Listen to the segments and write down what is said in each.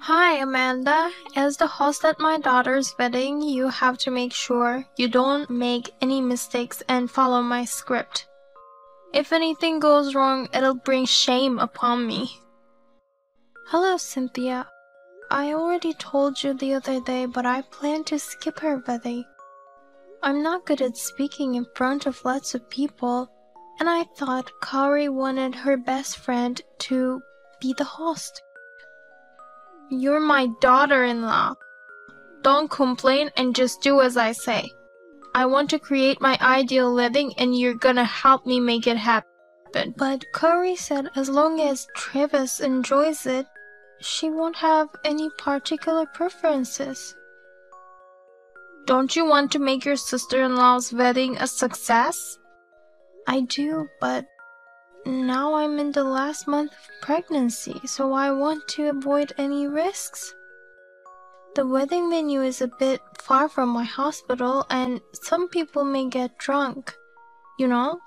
Hi, Amanda. As the host at my daughter's wedding, you have to make sure you don't make any mistakes and follow my script. If anything goes wrong, it'll bring shame upon me. Hello, Cynthia. I already told you the other day, but I plan to skip her wedding. I'm not good at speaking in front of lots of people, and I thought Kari wanted her best friend to be the host. You're my daughter-in-law. Don't complain and just do as I say. I want to create my ideal wedding and you're gonna help me make it happen. But Kari said as long as Travis enjoys it, she won't have any particular preferences. Don't you want to make your sister-in-law's wedding a success? I do, but now I'm in the last month of pregnancy, so I want to avoid any risks. The wedding venue is a bit far from my hospital and some people may get drunk. You know?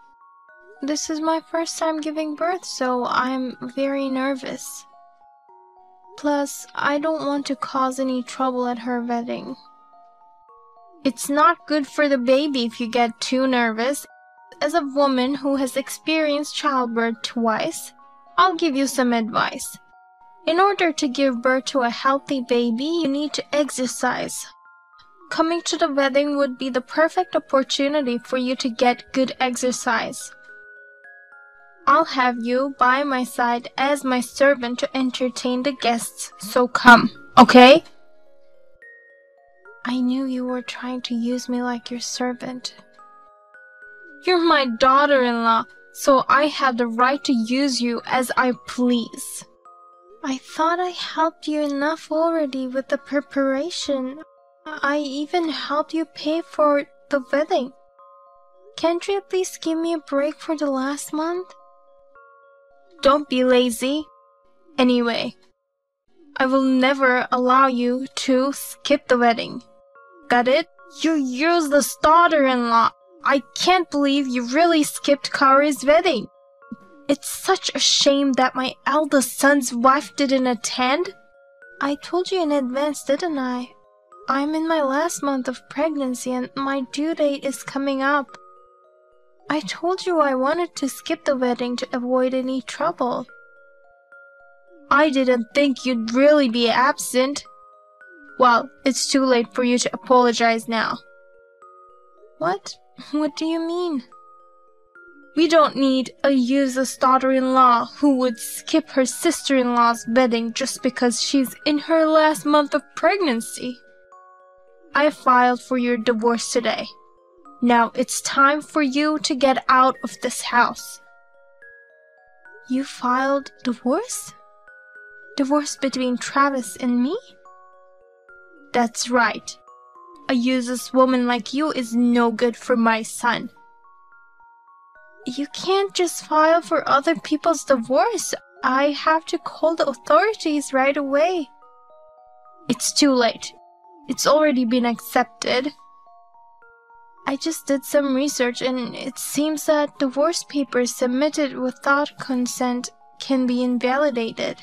This is my first time giving birth, so I'm very nervous. Plus, I don't want to cause any trouble at her wedding. It's not good for the baby if you get too nervous. As a woman who has experienced childbirth twice, I'll give you some advice. In order to give birth to a healthy baby, you need to exercise. Coming to the wedding would be the perfect opportunity for you to get good exercise. I'll have you by my side as my servant to entertain the guests, so come, okay? I knew you were trying to use me like your servant. You're my daughter-in-law, so I have the right to use you as I please. I thought I helped you enough already with the preparation. I even helped you pay for the wedding. Can't you at least give me a break for the last month? Don't be lazy. Anyway, I will never allow you to skip the wedding. Got it? You useless daughter-in-law. I can't believe you really skipped Kari's wedding. It's such a shame that my eldest son's wife didn't attend. I told you in advance, didn't I? I'm in my last month of pregnancy and my due date is coming up. I told you I wanted to skip the wedding to avoid any trouble. I didn't think you'd really be absent. Well, it's too late for you to apologize now. What? What do you mean? We don't need a useless daughter-in-law who would skip her sister-in-law's wedding just because she's in her last month of pregnancy. I filed for your divorce today. Now it's time for you to get out of this house. You filed divorce? Divorce between Travis and me? That's right. A useless woman like you is no good for my son. You can't just file for other people's divorce. I have to call the authorities right away. It's too late. It's already been accepted. I just did some research and it seems that divorce papers submitted without consent can be invalidated.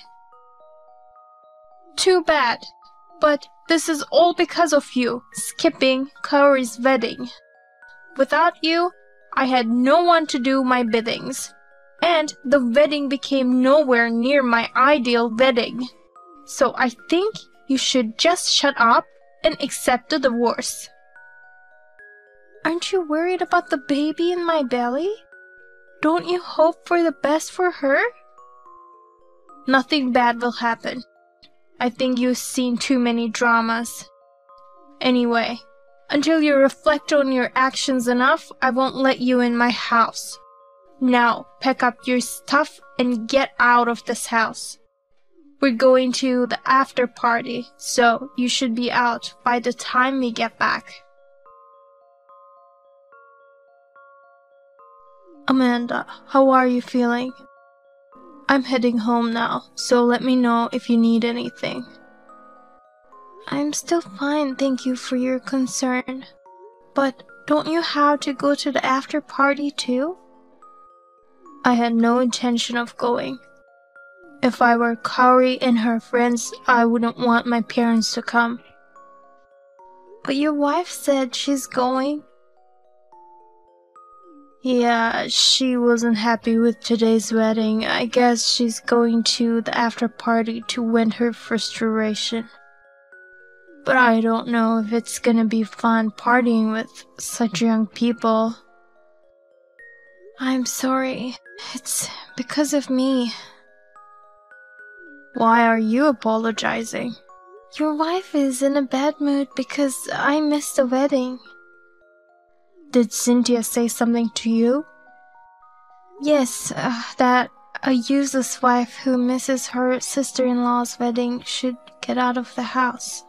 Too bad. But this is all because of you, skipping Kari's wedding. Without you, I had no one to do my biddings, and the wedding became nowhere near my ideal wedding. So I think you should just shut up and accept the divorce. Aren't you worried about the baby in my belly? Don't you hope for the best for her? Nothing bad will happen. I think you've seen too many dramas. Anyway, until you reflect on your actions enough, I won't let you in my house. Now, pack up your stuff and get out of this house. We're going to the after party, so you should be out by the time we get back. Amanda, how are you feeling? I'm heading home now, so let me know if you need anything. I'm still fine, thank you for your concern. But don't you have to go to the after party too? I had no intention of going. If I were Kaori and her friends, I wouldn't want my parents to come. But your wife said she's going. Yeah, she wasn't happy with today's wedding. I guess she's going to the after party to vent her frustration. But I don't know if it's gonna be fun partying with such young people. I'm sorry. It's because of me. Why are you apologizing? Your wife is in a bad mood because I missed the wedding. Did Cynthia say something to you? Yes, that a useless wife who misses her sister-in-law's wedding should get out of the house.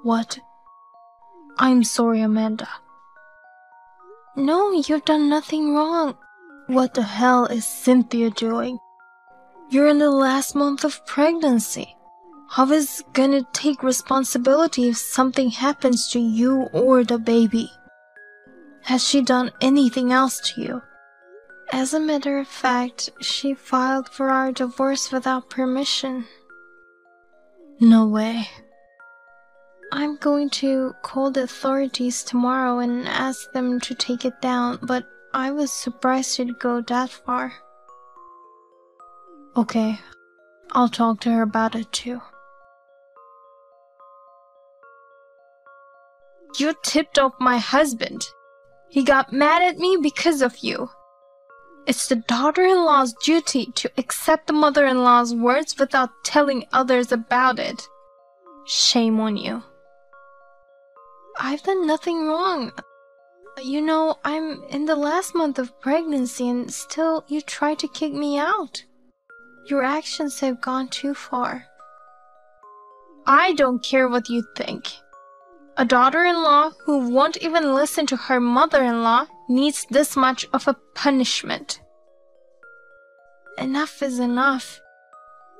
What? I'm sorry, Amanda. No, you've done nothing wrong. What the hell is Cynthia doing? You're in the last month of pregnancy. How is gonna take responsibility if something happens to you or the baby? Has she done anything else to you? As a matter of fact, she filed for our divorce without permission. No way. I'm going to call the authorities tomorrow and ask them to take it down, but I was surprised it'd go that far. Okay, I'll talk to her about it too. You tipped off my husband. He got mad at me because of you. It's the daughter-in-law's duty to accept the mother-in-law's words without telling others about it. Shame on you. I've done nothing wrong. You know, I'm in the last month of pregnancy and still you try to kick me out. Your actions have gone too far. I don't care what you think. A daughter-in-law who won't even listen to her mother-in-law needs this much of a punishment. Enough is enough.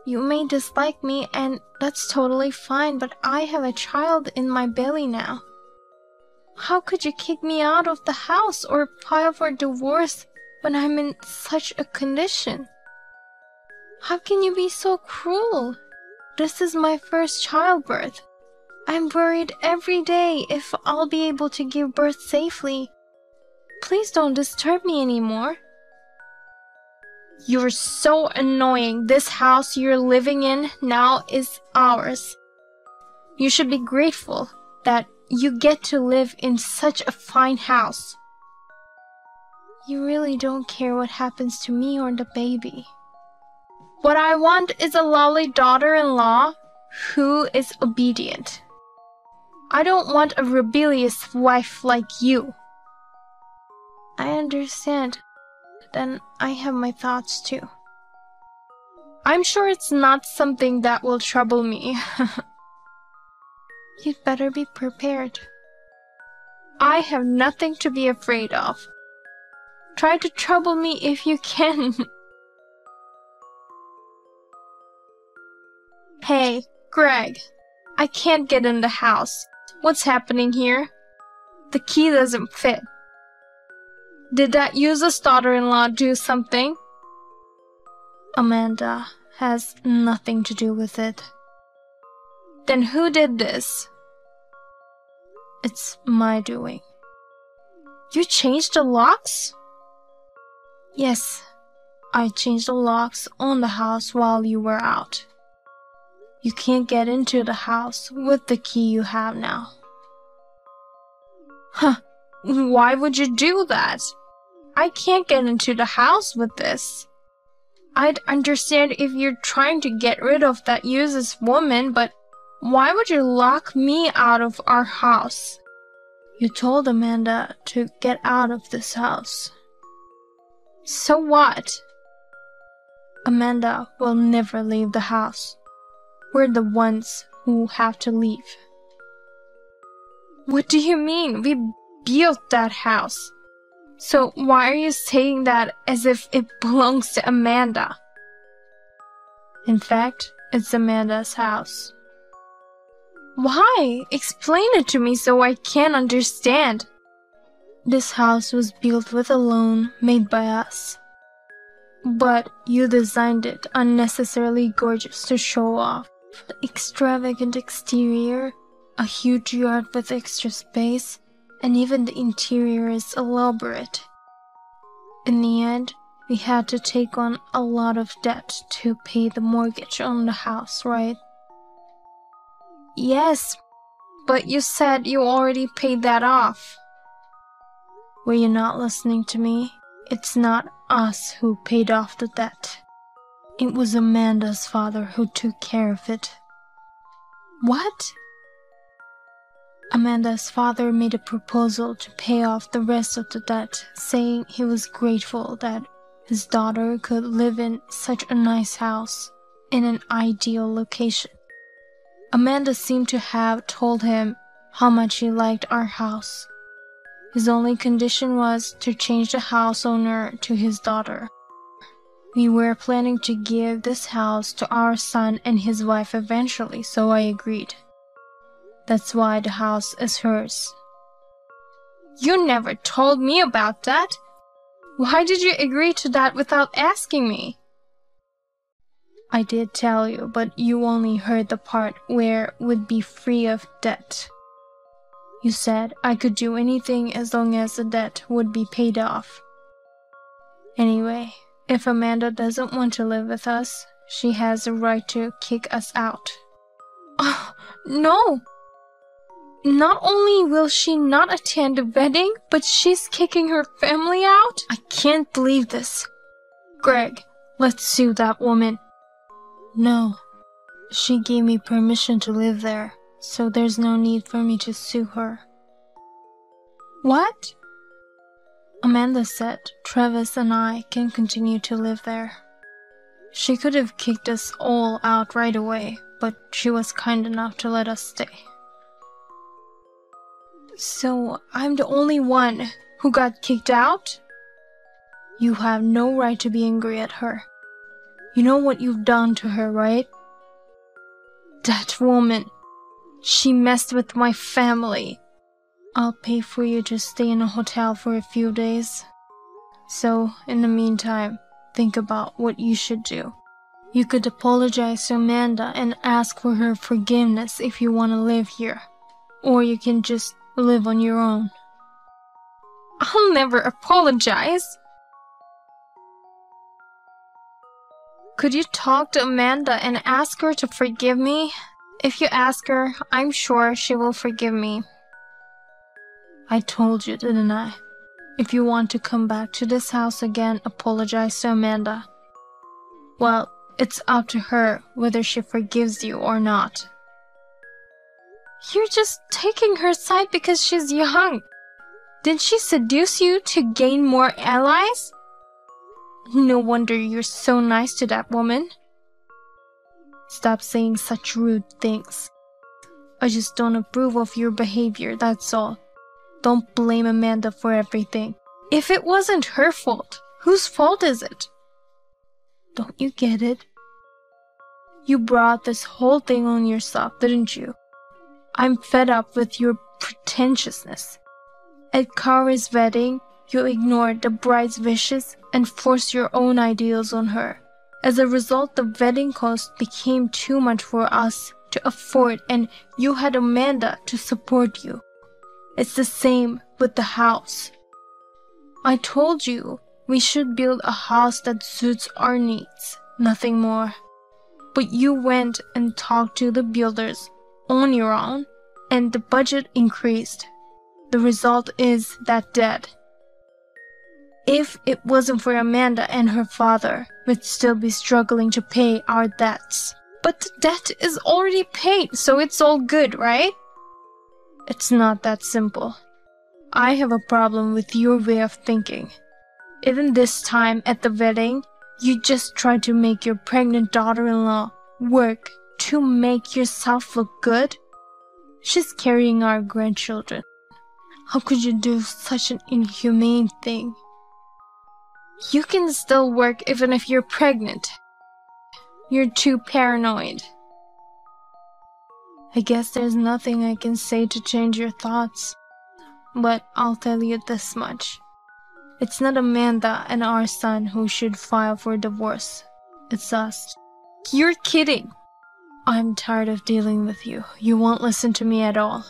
You may dislike me and that's totally fine, but I have a child in my belly now. How could you kick me out of the house or file for divorce when I'm in such a condition? How can you be so cruel? This is my first childbirth. I'm worried every day if I'll be able to give birth safely. Please don't disturb me anymore. You're so annoying. This house you're living in now is ours. You should be grateful that you get to live in such a fine house. You really don't care what happens to me or the baby. What I want is a lovely daughter-in-law who is obedient. I don't want a rebellious wife like you. I understand. Then I have my thoughts too. I'm sure it's not something that will trouble me. You'd better be prepared. I have nothing to be afraid of. Try to trouble me if you can. Hey, Greg. I can't get in the house. What's happening here? The key doesn't fit. Did that useless daughter-in-law do something? Amanda has nothing to do with it. Then who did this? It's my doing. You changed the locks? Yes, I changed the locks on the house while you were out. You can't get into the house with the key you have now. Huh, why would you do that? I can't get into the house with this. I'd understand if you're trying to get rid of that useless woman, but why would you lock me out of our house? You told Amanda to get out of this house. So what? Amanda will never leave the house. We're the ones who have to leave. What do you mean? We built that house. So why are you saying that as if it belongs to Amanda? In fact, it's Amanda's house. Why? Explain it to me so I can understand. This house was built with a loan made by us. But you designed it unnecessarily gorgeous to show off. The extravagant exterior, a huge yard with extra space, and even the interior is elaborate. In the end, we had to take on a lot of debt to pay the mortgage on the house, right? Yes, but you said you already paid that off. Were you not listening to me? It's not us who paid off the debt. It was Amanda's father who took care of it. What? Amanda's father made a proposal to pay off the rest of the debt, saying he was grateful that his daughter could live in such a nice house in an ideal location. Amanda seemed to have told him how much he liked our house. His only condition was to change the house owner to his daughter. We were planning to give this house to our son and his wife eventually, so I agreed. That's why the house is hers. You never told me about that. Why did you agree to that without asking me? I did tell you, but you only heard the part where it would be free of debt. You said I could do anything as long as the debt would be paid off. Anyway, if Amanda doesn't want to live with us, she has the right to kick us out. Oh, no! Not only will she not attend the wedding, but she's kicking her family out? I can't believe this. Greg, let's sue that woman. No, she gave me permission to live there, so there's no need for me to sue her. What? Amanda said Travis and I can continue to live there. She could have kicked us all out right away, but she was kind enough to let us stay. So I'm the only one who got kicked out? You have no right to be angry at her. You know what you've done to her, right? That woman. She messed with my family. I'll pay for you to stay in a hotel for a few days. So, in the meantime, think about what you should do. You could apologize to Amanda and ask for her forgiveness if you want to live here. Or you can just live on your own. I'll never apologize. Could you talk to Amanda and ask her to forgive me? If you ask her, I'm sure she will forgive me. I told you, didn't I? If you want to come back to this house again, apologize to Amanda. Well, it's up to her whether she forgives you or not. You're just taking her side because she's young. Did she seduce you to gain more allies? No wonder you're so nice to that woman. Stop saying such rude things. I just don't approve of your behavior, that's all. Don't blame Amanda for everything. If it wasn't her fault, whose fault is it? Don't you get it? You brought this whole thing on yourself, didn't you? I'm fed up with your pretentiousness. At Kari's wedding, you ignored the bride's wishes and forced your own ideals on her. As a result, the wedding cost became too much for us to afford, and you had Amanda to support you. It's the same with the house. I told you we should build a house that suits our needs, nothing more. But you went and talked to the builders on your own, and the budget increased. The result is that debt. If it wasn't for Amanda and her father, we'd still be struggling to pay our debts. But the debt is already paid, so it's all good, right? It's not that simple. I have a problem with your way of thinking. Even this time at the wedding, you just tried to make your pregnant daughter-in-law work to make yourself look good. She's carrying our grandchildren. How could you do such an inhumane thing? You can still work even if you're pregnant. You're too paranoid. I guess there's nothing I can say to change your thoughts. But I'll tell you this much. It's not Amanda and our son who should file for divorce. It's us. You're kidding. I'm tired of dealing with you. You won't listen to me at all.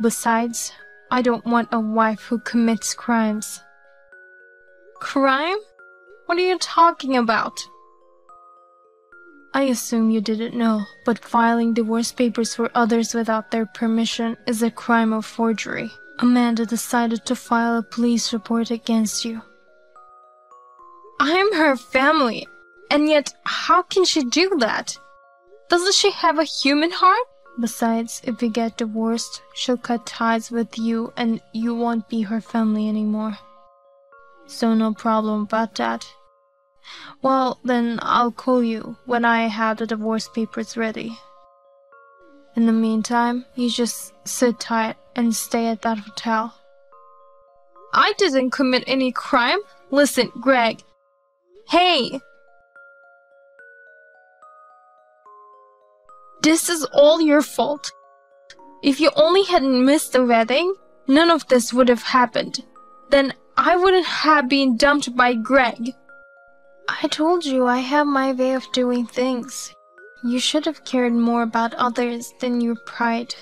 Besides, I don't want a wife who commits crimes. Crime? What are you talking about? I assume you didn't know, but filing divorce papers for others without their permission is a crime of forgery. Amanda decided to file a police report against you. I'm her family, and yet how can she do that? Doesn't she have a human heart? Besides, if we get divorced, she'll cut ties with you and you won't be her family anymore. So no problem about that. Well, then I'll call you when I have the divorce papers ready. In the meantime, you just sit tight and stay at that hotel. I didn't commit any crime. Listen, Greg. Hey! This is all your fault. If you only hadn't missed the wedding, none of this would have happened. Then I wouldn't have been dumped by Greg. I told you I have my way of doing things. You should have cared more about others than your pride.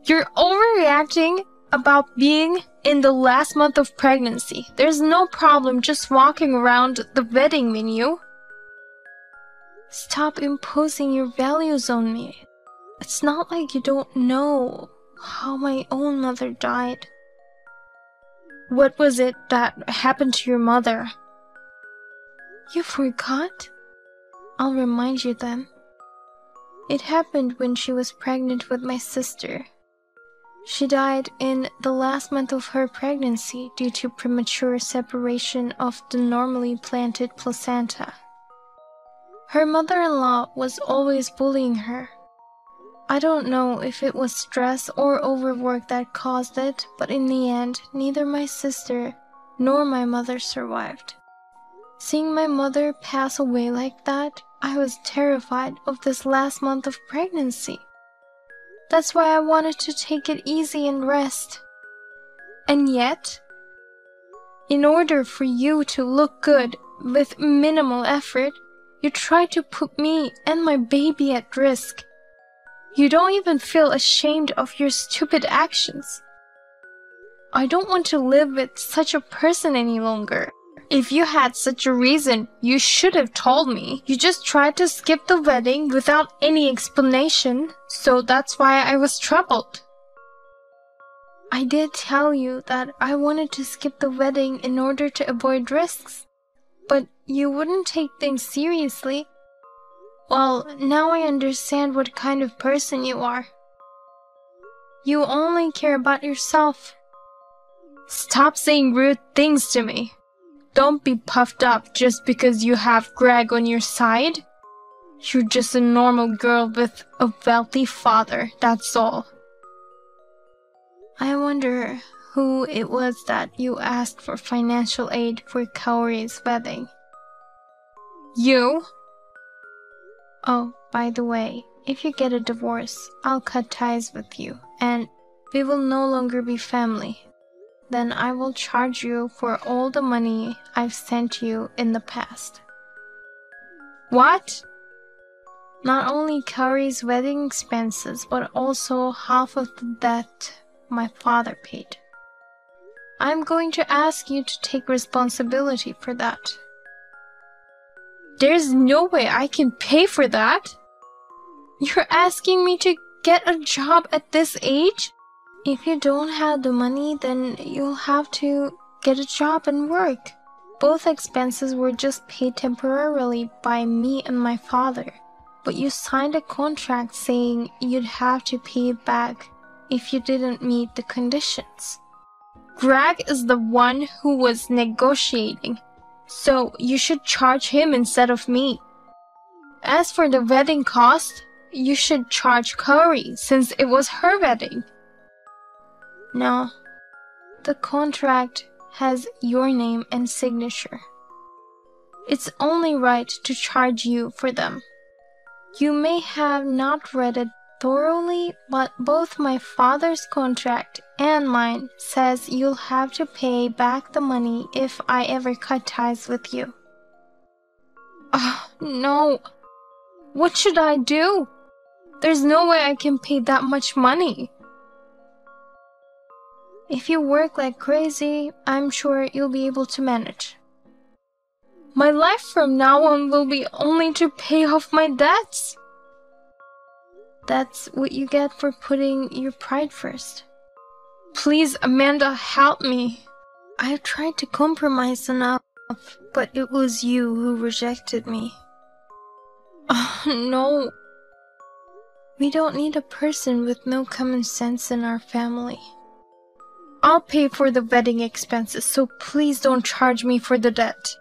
You're overreacting about being in the last month of pregnancy. There's no problem just walking around the wedding venue. Stop imposing your values on me. It's not like you don't know how my own mother died. What was it that happened to your mother? You forgot? I'll remind you then. It happened when she was pregnant with my sister. She died in the last month of her pregnancy due to premature separation of the normally planted placenta. Her mother-in-law was always bullying her. I don't know if it was stress or overwork that caused it, but in the end, neither my sister nor my mother survived. Seeing my mother pass away like that, I was terrified of this last month of pregnancy. That's why I wanted to take it easy and rest. And yet, in order for you to look good with minimal effort, you try to put me and my baby at risk. You don't even feel ashamed of your stupid actions. I don't want to live with such a person any longer. If you had such a reason, you should have told me. You just tried to skip the wedding without any explanation, so that's why I was troubled. I did tell you that I wanted to skip the wedding in order to avoid risks, but you wouldn't take things seriously. Well, now I understand what kind of person you are. You only care about yourself. Stop saying rude things to me. Don't be puffed up just because you have Greg on your side. You're just a normal girl with a wealthy father, that's all. I wonder who it was that you asked for financial aid for Kaori's wedding. You? Oh, by the way, if you get a divorce, I'll cut ties with you, and we will no longer be family. Then I will charge you for all the money I've sent you in the past. What? Not only Kaori's wedding expenses, but also half of the debt my father paid. I'm going to ask you to take responsibility for that. There's no way I can pay for that. You're asking me to get a job at this age? If you don't have the money, then you'll have to get a job and work. Both expenses were just paid temporarily by me and my father. But you signed a contract saying you'd have to pay it back if you didn't meet the conditions. Greg is the one who was negotiating, so you should charge him instead of me. As for the wedding cost, you should charge Kaori since it was her wedding. No, the contract has your name and signature. It's only right to charge you for them. You may have not read it thoroughly, but both my father's contract and mine says you'll have to pay back the money if I ever cut ties with you. Oh, no. What should I do? There's no way I can pay that much money. If you work like crazy, I'm sure you'll be able to manage. My life from now on will be only to pay off my debts. That's what you get for putting your pride first. Please, Amanda, help me. I tried to compromise enough, but it was you who rejected me. Oh, no. We don't need a person with no common sense in our family. I'll pay for the wedding expenses, so please don't charge me for the debt.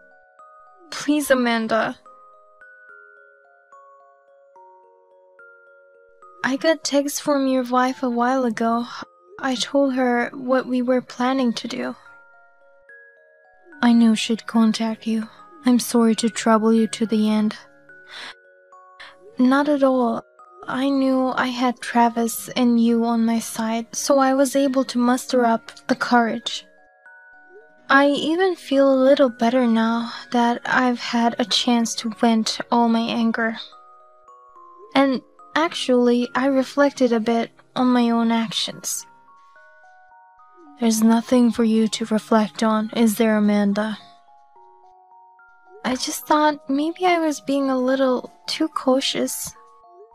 Please, Amanda. I got text from your wife a while ago. I told her what we were planning to do. I knew she'd contact you. I'm sorry to trouble you to the end. Not at all. I knew I had Travis and you on my side, so I was able to muster up the courage. I even feel a little better now that I've had a chance to vent all my anger. And actually, I reflected a bit on my own actions. There's nothing for you to reflect on, is there, Amanda? I just thought maybe I was being a little too cautious.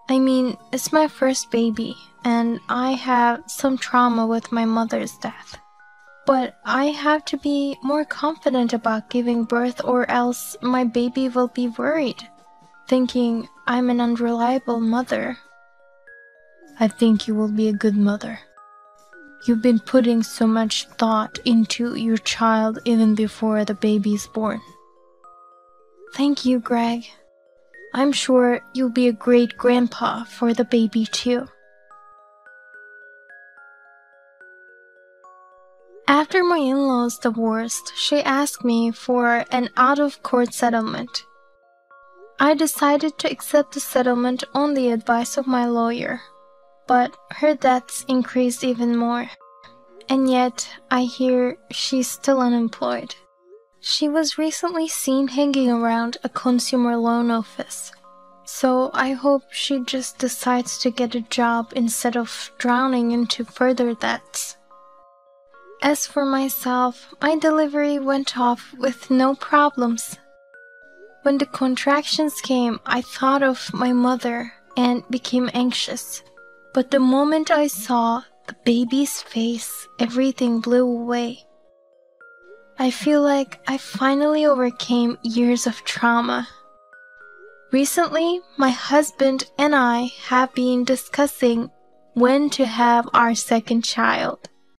I mean, it's my first baby, and I have some trauma with my mother's death. But I have to be more confident about giving birth, or else my baby will be worried, thinking I'm an unreliable mother. I think you will be a good mother. You've been putting so much thought into your child even before the baby's born. Thank you, Greg. I'm sure you'll be a great grandpa for the baby too. After my in-laws divorced, she asked me for an out-of-court settlement. I decided to accept the settlement on the advice of my lawyer, but her debts increased even more. And yet, I hear she's still unemployed. She was recently seen hanging around a consumer loan office, so I hope she just decides to get a job instead of drowning into further debts. As for myself, my delivery went off with no problems. When the contractions came, I thought of my mother and became anxious. But the moment I saw the baby's face, everything blew away. I feel like I finally overcame years of trauma. Recently, my husband and I have been discussing when to have our second child.